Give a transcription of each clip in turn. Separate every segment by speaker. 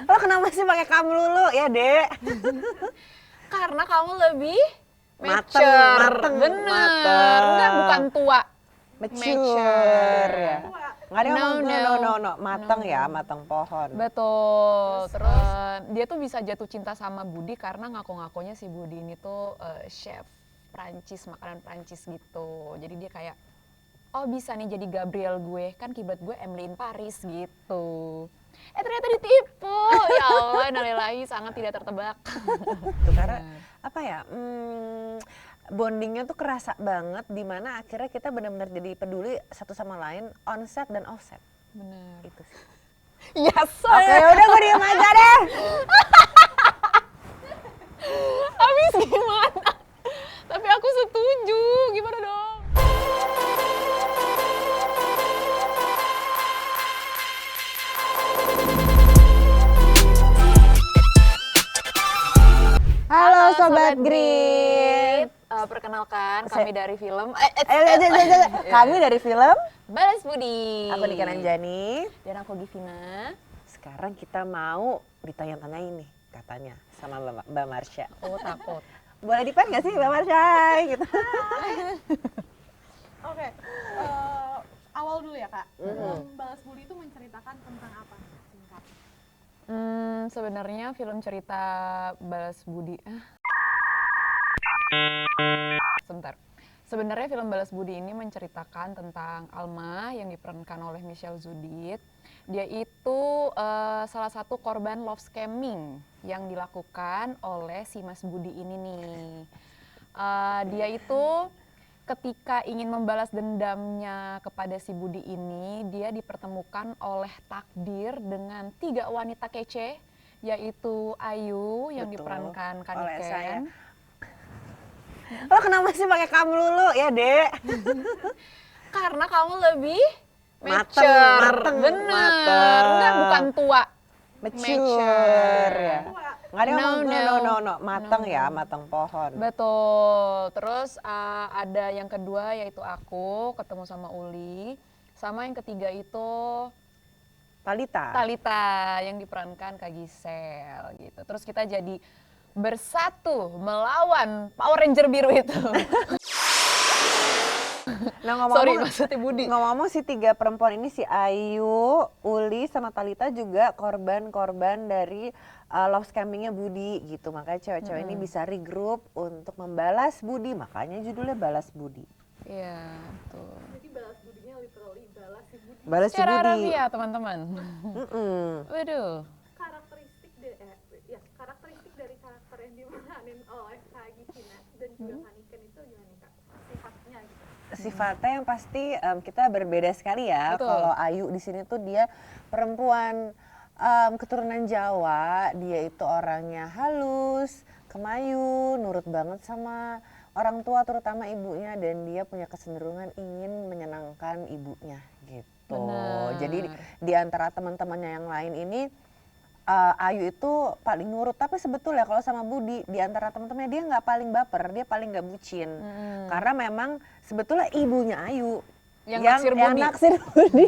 Speaker 1: Lo kenapa sih pakai kamu lulu ya, Dek?
Speaker 2: Karena kamu lebih
Speaker 1: Mateng,
Speaker 2: mature.
Speaker 1: mateng,
Speaker 2: Bener.
Speaker 1: mateng.
Speaker 2: Enggak, bukan tua.
Speaker 1: Mature ya. Nggak ada yang
Speaker 2: No,
Speaker 1: ngomong
Speaker 2: no.
Speaker 1: mateng ya, mateng pohon.
Speaker 2: Betul. Terus dia tuh bisa jatuh cinta sama Budi karena ngaku-ngakunya si Budi ini tuh chef Prancis, makanan Prancis gitu. Jadi dia kayak, oh bisa nih jadi Gabriel gue, kan kiblat gue Emily in Paris gitu. Ternyata ditipu. Ya Allah, innalillahi, sangat tidak tertebak.
Speaker 1: Karena apa ya, bondingnya tuh kerasa banget, dimana akhirnya kita benar-benar jadi peduli satu sama lain, onset dan offset.
Speaker 2: Bener.
Speaker 1: Itu sih.
Speaker 2: Yes,
Speaker 1: Oke, udah gue diem aja deh.
Speaker 2: Habis gimana? Tapi aku setuju, gimana dong?
Speaker 1: Halo Sobat Grit.
Speaker 2: Perkenalkan, kami dari film
Speaker 1: Kami dari film
Speaker 2: Balas Budi.
Speaker 1: Aku Dika Nanjani.
Speaker 2: Dan aku Givina.
Speaker 1: Sekarang kita mau ditanya-tanyain nih katanya sama Mbak Marsha.
Speaker 2: Aku takut.
Speaker 1: Boleh dipan gak sih Mbak Marsha? Gitu.
Speaker 3: Oke, awal dulu ya Kak. Balas Budi itu menceritakan tentang apa? Singkat.
Speaker 2: Sebenarnya film cerita Balas Budi. Sebentar. Sebenarnya film Balas Budi ini menceritakan tentang Alma yang diperankan oleh Michelle Zudit. Dia itu salah satu korban love scamming yang dilakukan oleh si Mas Budi ini nih. Dia itu ketika ingin membalas dendamnya kepada si Budi ini, dia dipertemukan oleh takdir dengan 3 wanita kece, yaitu Ayu yang
Speaker 1: Betul.
Speaker 2: diperankan
Speaker 1: Oleh saya.
Speaker 2: Kaniken.
Speaker 1: Lo kenapa sih pakai kamu lulu ya, Dek?
Speaker 2: Karena kamu lebih
Speaker 1: Mateng,
Speaker 2: mature.
Speaker 1: mateng,
Speaker 2: Bener.
Speaker 1: mateng.
Speaker 2: Enggak, bukan tua.
Speaker 1: Mature ya. Nggak ada yang ngomong mateng
Speaker 2: No.
Speaker 1: ya, mateng pohon.
Speaker 2: Betul. Terus ada yang kedua yaitu aku ketemu sama Uli. Sama yang ketiga itu Talita yang diperankan Kak Gisel gitu. Terus kita jadi bersatu melawan Power Ranger biru itu.
Speaker 1: Nah,
Speaker 2: Sorry, maksudnya Budi.
Speaker 1: ngomong-ngomong si 3 perempuan ini, si Ayu, Uli, sama Talita juga korban-korban dari love scammingnya Budi gitu. Makanya cewek-cewek ini bisa regroup untuk membalas Budi, makanya judulnya Balas Budi.
Speaker 2: Iya, betul.
Speaker 3: Jadi balas budinya literally balas si Budi.
Speaker 1: Balas si
Speaker 2: Secara
Speaker 1: Budi.
Speaker 2: harfiah, teman-teman. Waduh.
Speaker 3: Karakteristik dari karakter yang dimeranin oleh Kak Givina dan juga Kaniken itu gimana Kak? Sifatnya gitu.
Speaker 1: Sifatnya yang pasti kita berbeda sekali ya.
Speaker 2: Betul.
Speaker 1: Kalau Ayu di sini tuh dia perempuan keturunan Jawa, dia itu orangnya halus, kemayu, nurut banget sama orang tua terutama ibunya, dan dia punya kecenderungan ingin menyenangkan ibunya gitu.
Speaker 2: Benar.
Speaker 1: Jadi di antara teman-temannya yang lain ini Ayu itu paling nurut, tapi sebetulnya kalau sama Budi di antara teman-temannya dia nggak paling baper, dia paling nggak bucin. Karena memang sebetulnya ibunya Ayu
Speaker 2: Yang naksir Budi.
Speaker 1: naksir Budi,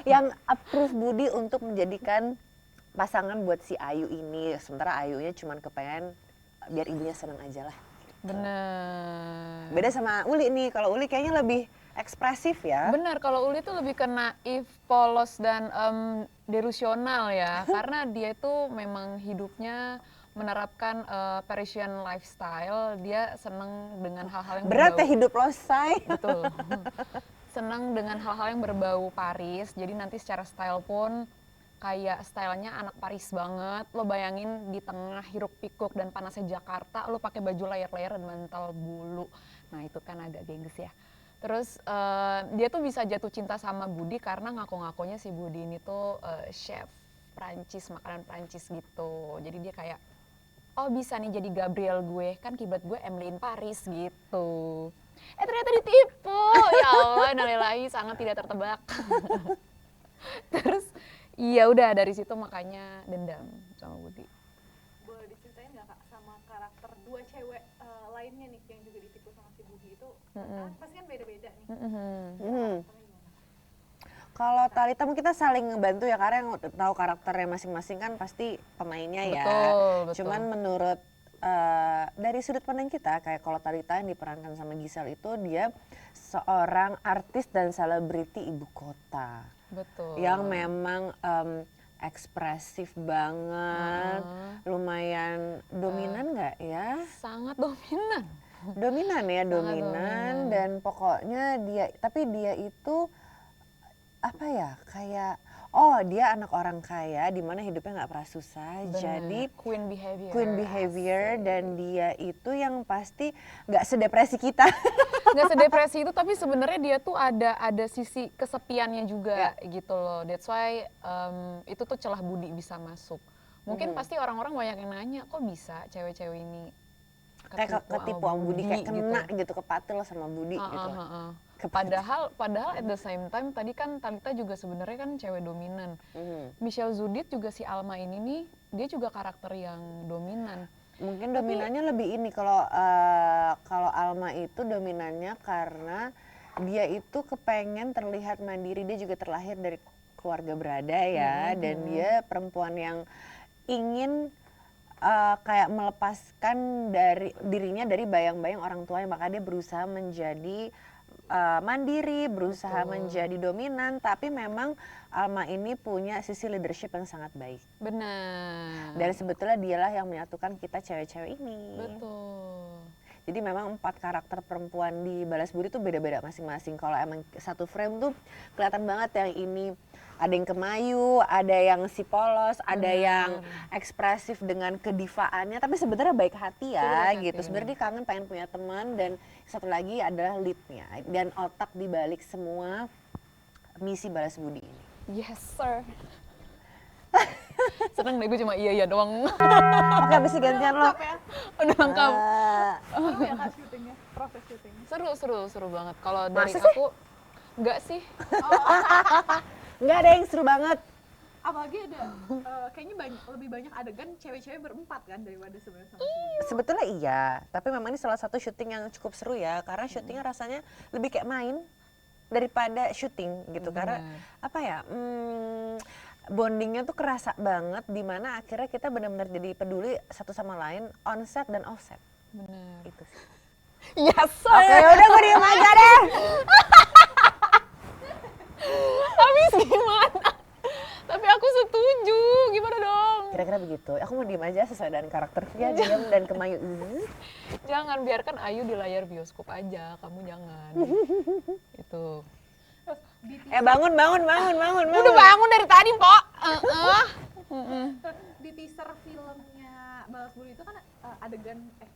Speaker 1: yang approve Budi untuk menjadikan pasangan buat si Ayu ini. Sementara Ayunya cuman kepengen biar ibunya senang aja lah.
Speaker 2: Bener.
Speaker 1: Beda sama Uli nih, kalau Uli kayaknya lebih ekspresif ya.
Speaker 2: Benar, kalau Uli tuh lebih ke naif, polos, dan delusional ya. Karena dia itu memang hidupnya menerapkan Parisian lifestyle. Dia seneng dengan hal-hal yang
Speaker 1: Berat ya
Speaker 2: berbau.
Speaker 1: hidup lo, Say.
Speaker 2: Betul. Senang dengan hal-hal yang berbau Paris. Jadi nanti secara style pun kayak stylenya anak Paris banget. Lo bayangin di tengah hiruk pikuk dan panasnya Jakarta, lo pakai baju layer-layer dan bantal bulu. Nah itu kan agak gengges ya. Terus dia tuh bisa jatuh cinta sama Budi karena ngaku-ngakunya si Budi ini tuh chef Prancis, makanan Prancis gitu. Jadi dia kayak, oh bisa nih jadi Gabriel gue, kan kiblat gue Emily in Paris gitu. Ternyata ditipu. Ya Allah, innalillahi, sangat tidak tertebak. Terus ya udah dari situ makanya dendam sama Budi.
Speaker 3: Boleh diceritain nggak Kak sama karakter 2 cewek lainnya nih yang juga ditipu sama si Budi itu? Pasti kan beda-beda nih. Karakternya gimana?
Speaker 1: Kalau Thalita mungkin kita saling ngebantu ya, karena yang tahu karakternya masing-masing kan pasti pemainnya ya.
Speaker 2: Betul.
Speaker 1: Cuman menurut dari sudut pandang kita, kayak kalau Thalita yang diperankan sama Giselle itu dia seorang artis dan selebriti ibu kota.
Speaker 2: Betul.
Speaker 1: Yang memang ekspresif banget, lumayan dominan nggak ya?
Speaker 2: Sangat dominan.
Speaker 1: Dominan ya, dominan dan pokoknya tapi dia itu apa ya, kayak dia anak orang kaya di mana hidupnya nggak pernah susah.
Speaker 2: Bener.
Speaker 1: Jadi
Speaker 2: queen behavior.
Speaker 1: queen behavior dan dia itu yang pasti nggak sedepresi kita.
Speaker 2: Nggak sedepresi itu, tapi sebenarnya dia tuh ada sisi kesepiannya juga gitu loh. That's why itu tuh celah Budi bisa masuk. Mungkin pasti orang-orang banyak yang nanya, kok bisa cewek-cewek ini
Speaker 1: Kayak ketipu sama Budi, kayak kena gitu, kepatil sama Budi gitu.
Speaker 2: Padahal at the same time tadi kan Thalita juga sebenarnya kan cewek dominan. Michelle Zudit juga si Alma ini nih, dia juga karakter yang dominan.
Speaker 1: Mungkin dominannya lebih ini, kalau Alma itu dominannya karena dia itu kepengen terlihat mandiri. Dia juga terlahir dari keluarga berada ya, dan dia perempuan yang ingin kayak melepaskan dirinya dari bayang-bayang orang tuanya, maka dia berusaha menjadi mandiri, berusaha menjadi dominan, tapi memang Alma ini punya sisi leadership yang sangat baik.
Speaker 2: Benar.
Speaker 1: Dan sebetulnya dialah yang menyatukan kita cewek-cewek ini.
Speaker 2: Betul.
Speaker 1: Jadi memang 4 karakter perempuan di Balas Budi tuh beda-beda masing-masing. Kalau emang satu frame tuh kelihatan banget yang ini ada yang kemayu, ada yang si polos, ada yang ekspresif dengan kedivaannya, tapi sebenarnya baik hati ya gitu. Sebenarnya dia kangen pengen punya teman, dan satu lagi adalah leadnya dan otak di balik semua misi Balas Budi ini.
Speaker 2: Yes sir. Seneng deh gue cuma iya doang.
Speaker 1: Oke, habis ini gantian lo.
Speaker 2: Udah lengkap.
Speaker 3: Seru ya kak syutingnya, proses syutingnya?
Speaker 2: Seru banget. Kalau dari
Speaker 1: Masa sih?
Speaker 2: aku enggak sih.
Speaker 1: Nggak ada yang seru banget.
Speaker 3: Apalagi ada, kayaknya lebih banyak adegan cewek-cewek berempat kan daripada sebenarnya sama
Speaker 1: Sebetulnya iya, tapi memang ini salah satu syuting yang cukup seru ya, karena syutingnya rasanya lebih kayak main daripada syuting gitu. Karena apa ya, bondingnya tuh kerasa banget, dimana akhirnya kita benar-benar jadi peduli satu sama lain on set dan off set.
Speaker 2: Benar.
Speaker 1: Itu sih.
Speaker 2: Yes sir.
Speaker 1: Oke, udah gue diem aja deh.
Speaker 2: Habis gimana? Tapi aku setuju, gimana dong?
Speaker 1: Kira-kira begitu. Aku mau diem aja sesuai dengan karakter dia, diam dan kemayu.
Speaker 2: Jangan, biarkan Ayu di layar bioskop aja, kamu jangan. Itu.
Speaker 1: Bangun.
Speaker 2: Udah bangun dari tadi, Pok.
Speaker 3: Di teaser filmnya Balas Budi itu kan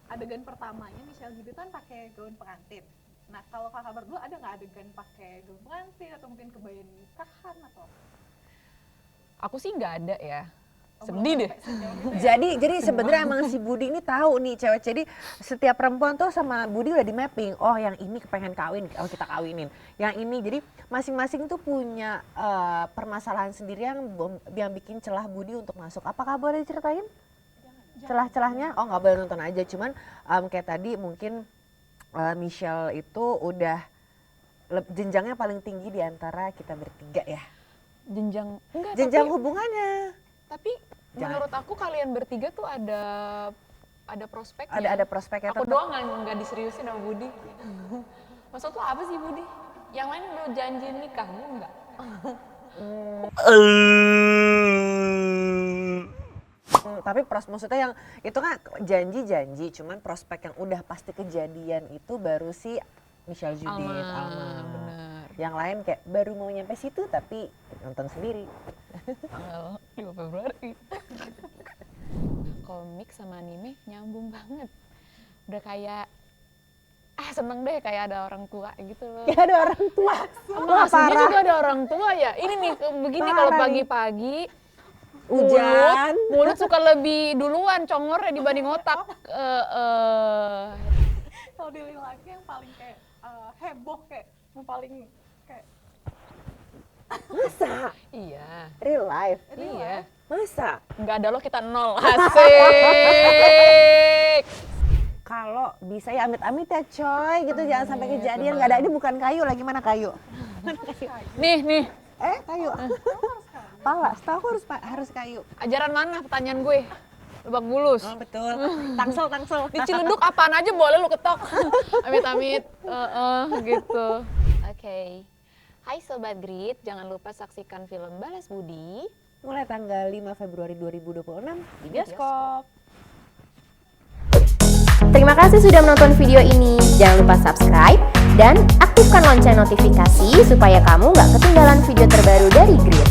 Speaker 3: adegan pertamanya Michelle Zudit kan pakai gaun pengantin. Nah kalau kakak berdua ada nggak adegan pakai gaun pengantin atau mungkin kebaya nikahan atau?
Speaker 2: Aku sih nggak ada ya. Sedih deh.
Speaker 1: Jadi sebenarnya emang si Budi ini tahu nih cewek. Jadi setiap perempuan tuh sama Budi udah di mapping. Oh yang ini kepengen kawin, oh kita kawinin. Yang ini, jadi masing-masing tuh punya permasalahan sendiri yang bikin celah Budi untuk masuk. Apakah boleh diceritain? Celah-celahnya? Oh nggak boleh nonton aja. Cuman kayak tadi mungkin Michelle itu udah jenjangnya paling tinggi di antara kita bertiga ya. Jenjang hubungannya.
Speaker 2: Tapi menurut aku kalian bertiga tuh ada prospeknya.
Speaker 1: Ada prospeknya.
Speaker 2: Aku doang nggak diseriusin sama Budi. Maksud lo apa sih Budi? Yang lain udah janji nikah, lu enggak?
Speaker 1: Tapi maksudnya yang itu kan janji, cuman prospek yang udah pasti kejadian itu baru si Michelle Zudit, Alma.
Speaker 2: Bener.
Speaker 1: Yang lain kayak baru mau nyampe situ tapi nonton sendiri.
Speaker 2: Tanggal 2 Februari. Komik sama anime nyambung banget. Udah kayak seneng deh kayak ada orang tua gitu loh.
Speaker 1: Ya ada orang tua.
Speaker 2: Wah, aslinya juga ada orang tua ya. Ini nih begini kalau pagi-pagi
Speaker 1: hujan,
Speaker 2: mulut suka lebih duluan congornya dibanding otak.
Speaker 3: Kalau di laki yang paling kayak heboh kayak yang paling kayak
Speaker 1: masa?
Speaker 2: Iya.
Speaker 1: Real life?
Speaker 2: Iya.
Speaker 1: Masa?
Speaker 2: Nggak ada lo kita nol. Asik.
Speaker 1: Kalau bisa ya amit-amit ya coy gitu, jangan sampai kejadian. Nggak ada, ini bukan kayu lagi, mana kayu?
Speaker 2: Nih.
Speaker 1: Kayu. Pala, setahu aku harus kayu.
Speaker 2: Ajaran mana pertanyaan gue? Lebak Bulus.
Speaker 1: Oh betul. Tangsel.
Speaker 2: Di Ciledug apaan aja boleh lu ketok. Amit-amit. Gitu. Oke. Hai Sobat Grit, jangan lupa saksikan film Balas Budi
Speaker 1: Mulai tanggal 5 Februari 2026 di bioskop.
Speaker 4: Terima kasih sudah menonton video ini. Jangan lupa subscribe dan aktifkan lonceng notifikasi supaya kamu nggak ketinggalan video terbaru dari Grit.